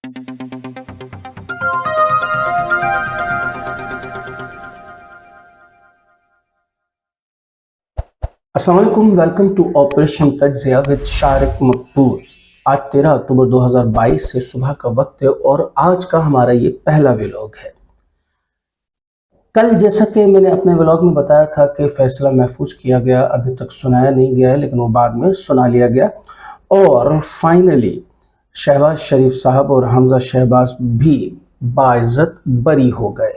अस्सलाम वालेकुम, welcome to operation तज्ज़िया विद शारिक मकबूल। आज 13 अक्टूबर 2022 से सुबह का वक्त है और आज का हमारा ये पहला व्लॉग है। कल जैसा कि मैंने अपने व्लॉग में बताया था कि फैसला महफूज किया गया, अभी तक सुनाया नहीं गया है, लेकिन वो बाद में सुना लिया गया और फाइनली शहबाज शरीफ साहब और हमजा शहबाज भी बाइज्जत बरी हो गए।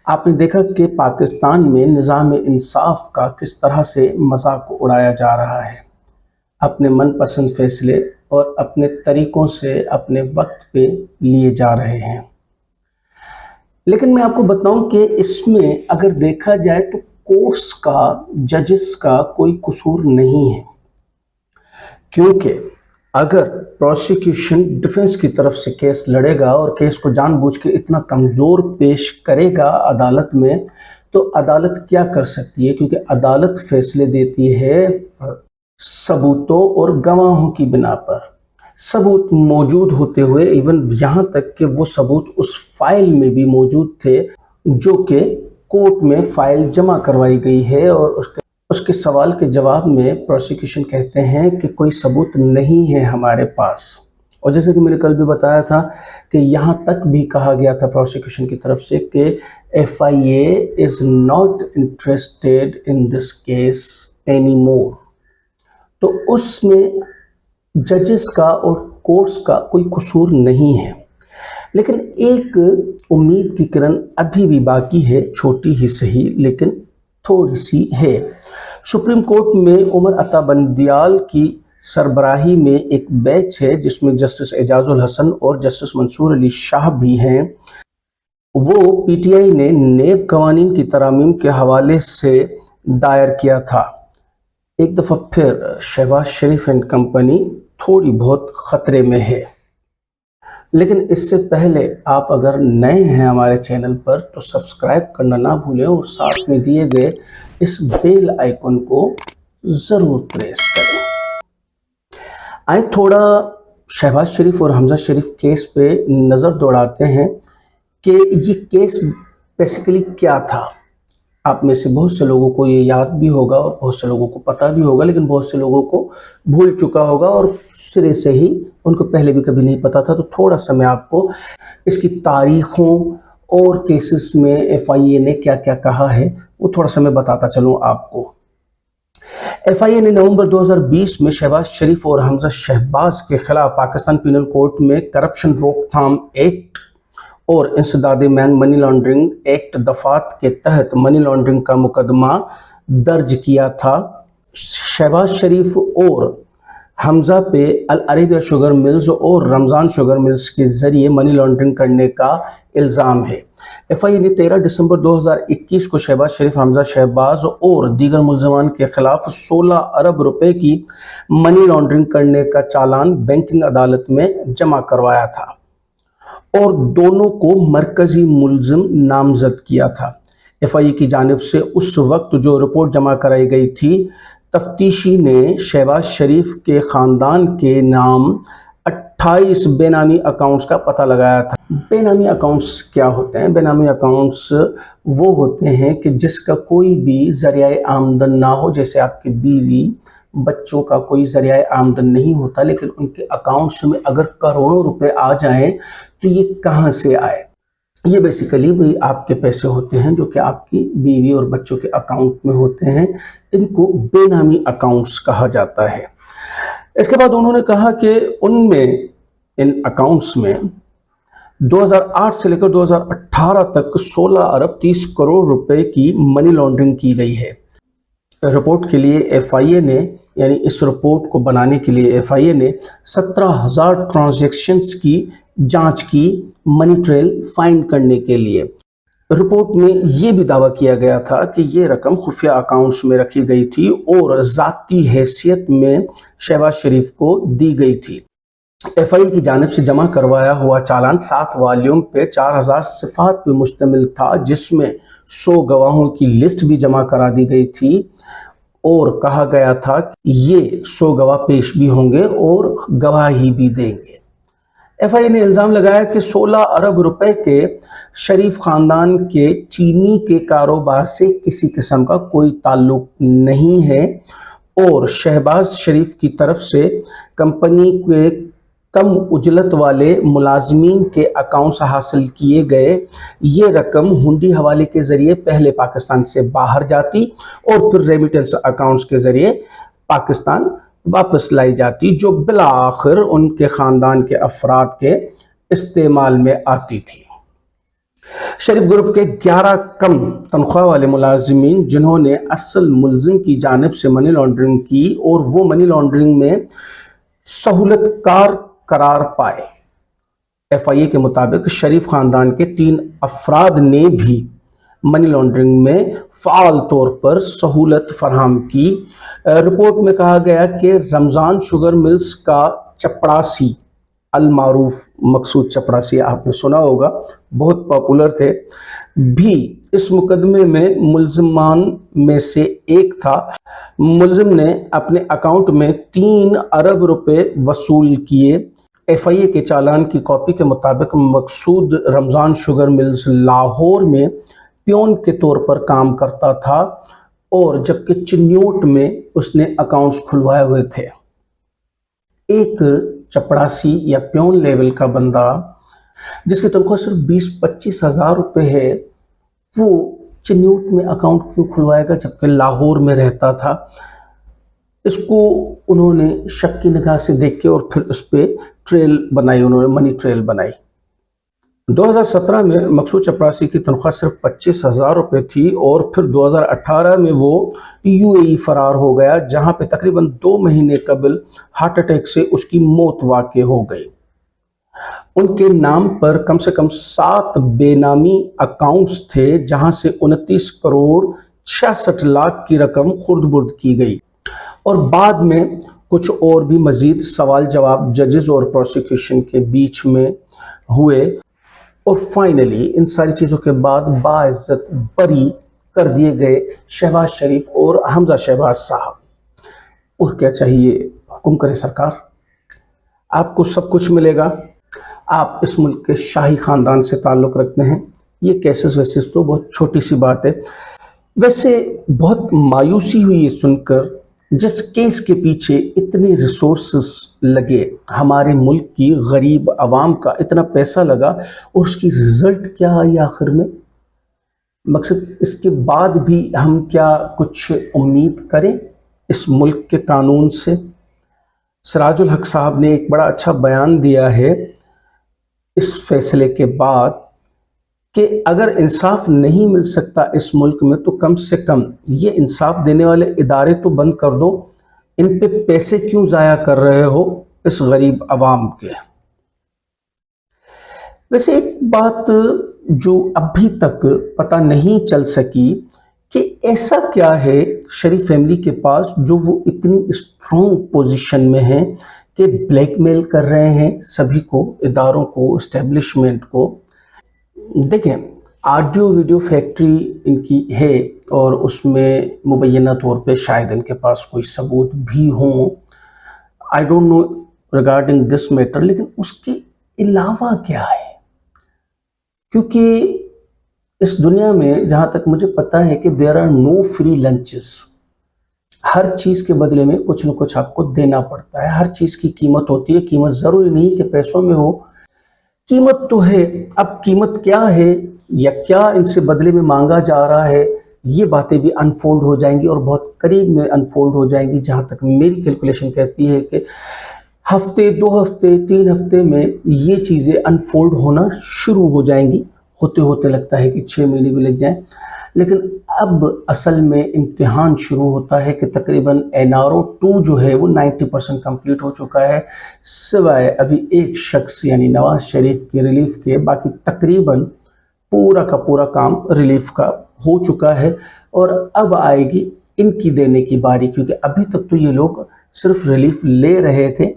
आपने देखा कि पाकिस्तान में निज़ाम इंसाफ का किस तरह से मजाक उड़ाया जा रहा है। अपने मनपसंद फैसले और अपने तरीक़ों से अपने वक्त पे लिए जा रहे हैं। लेकिन मैं आपको बताऊं कि इसमें अगर देखा जाए तो कोर्ट्स का, जजेस का कोई कसूर नहीं है, क्योंकि अगर प्रोसिक्यूशन डिफेंस की तरफ से केस लड़ेगा और केस को जानबूझ के इतना कमज़ोर पेश करेगा अदालत में, तो अदालत क्या कर सकती है, क्योंकि अदालत फैसले देती है सबूतों और गवाहों की बिना पर। सबूत मौजूद होते हुए, इवन यहाँ तक कि वो सबूत उस फाइल में भी मौजूद थे जो कि कोर्ट में फ़ाइल जमा करवाई गई है, और उसके सवाल के जवाब में प्रोसिक्यूशन कहते हैं कि कोई सबूत नहीं है हमारे पास। और जैसे कि मैंने कल भी बताया था कि यहाँ तक भी कहा गया था प्रोसिक्यूशन की तरफ से कि FIA is not interested in this case any more. तो उसमें जजेस का और कोर्ट्स का कोई कसूर नहीं है। लेकिन एक उम्मीद की किरण अभी भी बाकी है, छोटी ही सही लेकिन थोड़ी सी है। सुप्रीम कोर्ट में उमर अता बंदियाल की सरबराही में एक बेंच है जिसमें जस्टिस एजाजुल हसन और जस्टिस मंसूर अली शाह भी हैं। वो PTI ने नेब कवानीन की तरामीम के हवाले से दायर किया था। एक दफ़ा फिर शहबाज शरीफ एंड कंपनी थोड़ी बहुत ख़तरे में है। लेकिन इससे पहले आप अगर नए हैं हमारे चैनल पर तो सब्सक्राइब करना ना भूलें और साथ में दिए गए इस बेल आइकन को ज़रूर प्रेस करें। आइए थोड़ा शहबाज शरीफ और हमजा शरीफ केस पे नज़र दौड़ाते हैं कि ये केस बेसिकली क्या था। आप में से बहुत से लोगों को ये याद भी होगा और बहुत से लोगों को पता भी होगा, लेकिन बहुत से लोगों को भूल चुका होगा और सिरे से ही उनको पहले भी कभी नहीं पता था। तो थोड़ा सा मैं आपको इसकी तारीख़ों और केसेस में FIA ने क्या क्या कहा है वो थोड़ा सा मैं बताता चलूँ आपको। FIA ने नवंबर 2020 में शहबाज शरीफ और हमजा शहबाज के खिलाफ पाकिस्तान पीनल कोड में करप्शन रोकथाम एक्ट और इंसदाद मैन मनी लॉन्ड्रिंग एक्ट दफात के तहत मनी लॉन्ड्रिंग का मुकदमा दर्ज किया था। शहबाज शरीफ और हमजा पे अल अरेबिया शुगर मिल्स और रमज़ान शुगर मिल्स के ज़रिए मनी लॉन्ड्रिंग करने का इल्ज़ाम है। FIA ने 13 दिसंबर 2021 को शहबाज शरीफ, हमजा शहबाज और दीगर मुल्ज़मान के खिलाफ 16 अरब रुपए की मनी लॉन्ड्रिंग करने का चालान बैंकिंग अदालत में जमा करवाया था और दोनों को मरकज़ी मुल्ज़िम नामज़द किया था। FIA की जानिब से उस वक्त जो रिपोर्ट जमा कराई गई थी, तफ्तीशी ने शहबाज शरीफ के ख़ानदान के नाम 28 बेनामी अकाउंट्स का पता लगाया था। बेनामी अकाउंट्स क्या होते हैं? बेनामी अकाउंट्स वो होते हैं कि जिसका कोई भी ज़रिया आमदन ना हो, जैसे आपकी बीवी बच्चों का कोई ज़रिया आमदन नहीं होता, लेकिन उनके अकाउंट्स में अगर करोड़ों रुपए आ जाएं तो ये कहाँ से आए? ये बेसिकली वही आपके पैसे होते हैं जो कि आपकी बीवी और बच्चों के अकाउंट में होते हैं। इनको बेनामी अकाउंट्स कहा जाता है। इसके बाद उन्होंने कहा कि उनमें, इन अकाउंट्स में 2008 से लेकर 2018 तक 16 अरब 30 करोड़ रुपए की मनी लॉन्ड्रिंग की गई है। रिपोर्ट के लिए FIA ने, यानी इस रिपोर्ट को बनाने के लिए FIA ने 17,000 ट्रांजैक्शंस की जांच की मनी ट्रेल फाइंड करने के लिए। रिपोर्ट में ये भी दावा किया गया था कि ये रकम खुफिया अकाउंट्स में रखी गई थी और ज़ाती हैसियत में शहबाज शरीफ को दी गई थी। FIA की जानिब से जमा करवाया हुआ चालान 7 वॉल्यूम पे 4000 सिफात पे मुश्तमिल था, जिसमें 100 गवाहों की लिस्ट भी जमा करा दी गई थी और कहा गया था कि ये 100 गवाह पेश भी होंगे और गवाही भी देंगे। FIA نے الزام لگایا کہ 16 ارب روپے کے شریف خاندان کے چینی کے کاروبار سے کسی قسم کا کوئی تعلق نہیں ہے اور شہباز شریف کی طرف سے کمپنی کے کم اجرت والے ملازمین کے اکاؤنٹس حاصل کیے گئے یہ رقم ہنڈی حوالے کے ذریعے پہلے پاکستان سے باہر جاتی اور پھر ریمیٹنس اکاؤنٹس کے ذریعے پاکستان واپس لائی جاتی جو بالآخر ان کے خاندان کے افراد کے استعمال میں آتی تھی۔ شریف گروپ کے 11 کم تنخواہ والے ملازمین جنہوں نے اصل ملزم کی جانب سے منی لانڈرنگ کی اور وہ منی لانڈرنگ میں سہولت کار قرار پائے۔ FIA کے مطابق شریف خاندان کے 3 افراد نے بھی منی لانڈرنگ میں فعال طور پر سہولت فراہم کی۔ رپورٹ میں کہا گیا کہ رمضان شوگر ملز کا چپڑاسی، المعروف مقصود چپڑاسی، آپ نے سنا ہوگا، بہت پاپولر تھے، بھی اس مقدمے میں ملزمان میں سے ایک تھا۔ ملزم نے اپنے اکاؤنٹ میں 3 ارب روپے وصول کیے۔ FIA کے چالان کی کاپی کے مطابق مقصود رمضان شوگر ملز لاہور میں پیون کے طور پر کام کرتا تھا اور جبکہ چنیوٹ میں اس نے اکاؤنٹس کھلوائے ہوئے تھے۔ ایک چپڑاسی یا پیون لیول کا بندہ جس کی تنخواہ صرف 20-25 ہزار روپے ہے، وہ چنیوٹ میں اکاؤنٹ کیوں کھلوائے گا جبکہ لاہور میں رہتا تھا؟ اس کو انہوں نے شک کی نگاہ سے دیکھ کے اور پھر اس پہ ٹریل بنائی، انہوں نے منی ٹریل بنائی۔ 2017 میں مقصود چپڑاسی کی تنخواہ صرف 25 ہزار روپے تھی اور پھر 2018 میں وہ UAE فرار ہو گیا جہاں پہ تقریباً 2 مہینے قبل ہارٹ اٹیک سے اس کی موت واقع ہو گئی۔ ان کے نام پر کم سے کم 7 بے نامی اکاؤنٹس تھے جہاں سے 29 کروڑ 66 لاکھ کی رقم خرد برد کی گئی اور بعد میں کچھ اور بھی مزید سوال جواب ججز اور پروسیکیوشن کے بیچ میں ہوئے اور فائنلی ان ساری چیزوں کے بعد باعزت بری کر دیے گئے شہباز شریف اور حمزہ شہباز صاحب۔ اور کیا چاہیے، حکم کرے سرکار، آپ کو سب کچھ ملے گا، آپ اس ملک کے شاہی خاندان سے تعلق رکھتے ہیں، یہ کیسز ویسز تو بہت چھوٹی سی بات ہے۔ ویسے بہت مایوسی ہوئی یہ سن کر، جس کیس کے پیچھے اتنے ریسورسز لگے، ہمارے ملک کی غریب عوام کا اتنا پیسہ لگا اور اس کی رزلٹ کیا آئی آخر میں؟ مقصد اس کے بعد بھی ہم کیا کچھ امید کریں اس ملک کے قانون سے؟ سراج الحق صاحب نے ایک بڑا اچھا بیان دیا ہے اس فیصلے کے بعد کہ اگر انصاف نہیں مل سکتا اس ملک میں تو کم سے کم یہ انصاف دینے والے ادارے تو بند کر دو، ان پہ پیسے کیوں ضائع کر رہے ہو اس غریب عوام کے؟ ویسے ایک بات جو ابھی تک پتہ نہیں چل سکی کہ ایسا کیا ہے شریف فیملی کے پاس جو وہ اتنی اسٹرانگ پوزیشن میں ہیں کہ بلیک میل کر رہے ہیں سبھی کو، اداروں کو، اسٹیبلشمنٹ کو۔ دیکھیں، آڈیو ویڈیو فیکٹری ان کی ہے اور اس میں مبینہ طور پہ شاید ان کے پاس کوئی ثبوت بھی ہوں، I don't know regarding this matter, لیکن اس کے علاوہ کیا ہے؟ کیونکہ اس دنیا میں جہاں تک مجھے پتہ ہے کہ there are no free lunches, ہر چیز کے بدلے میں کچھ نہ کچھ آپ کو دینا پڑتا ہے، ہر چیز کی قیمت ہوتی ہے، قیمت ضروری نہیں کہ پیسوں میں ہو، قیمت تو ہے۔ اب قیمت کیا ہے یا کیا ان سے بدلے میں مانگا جا رہا ہے، یہ باتیں بھی انفولڈ ہو جائیں گی اور بہت قریب میں انفولڈ ہو جائیں گی، جہاں تک میری کیلکولیشن کہتی ہے کہ ہفتے، 2 ہفتے، 3 ہفتے میں یہ چیزیں انفولڈ ہونا شروع ہو جائیں گی، ہوتے ہوتے لگتا ہے کہ 6 مہینے بھی لگ جائیں، لیکن اب اصل میں امتحان شروع ہوتا ہے کہ تقریباً NRO 2 جو ہے وہ 90% کمپلیٹ ہو چکا ہے، سوائے ابھی ایک شخص یعنی نواز شریف کی ریلیف کے، باقی تقریباً پورا کا پورا کام ریلیف کا ہو چکا ہے اور اب آئے گی ان کی دینے کی باری، کیونکہ ابھی تک تو یہ لوگ صرف ریلیف لے رہے تھے،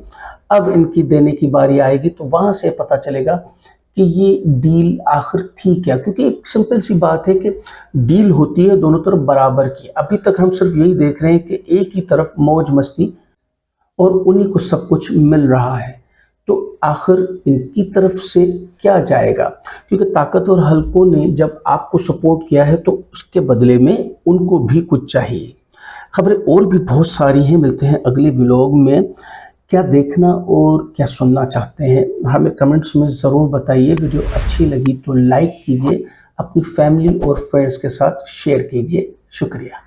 اب ان کی دینے کی باری آئے گی تو وہاں سے پتہ چلے گا کہ یہ ڈیل آخر تھی کیا، کیونکہ ایک سمپل سی بات ہے کہ ڈیل ہوتی ہے دونوں طرف برابر کی، ابھی تک ہم صرف یہی دیکھ رہے ہیں کہ ایک ہی طرف موج مستی اور انہی کو سب کچھ مل رہا ہے، तो आखिर इनकी तरफ से क्या जाएगा, क्योंकि ताकतवर हलकों ने जब आपको सपोर्ट किया है तो उसके बदले में उनको भी कुछ चाहिए। खबरें और भी बहुत सारी हैं, मिलते हैं अगले व्लॉग में। क्या देखना और क्या सुनना चाहते हैं हमें कमेंट्स में ज़रूर बताइए। वीडियो अच्छी लगी तो लाइक कीजिए, अपनी फैमिली और फ्रेंड्स के साथ शेयर कीजिए। शुक्रिया।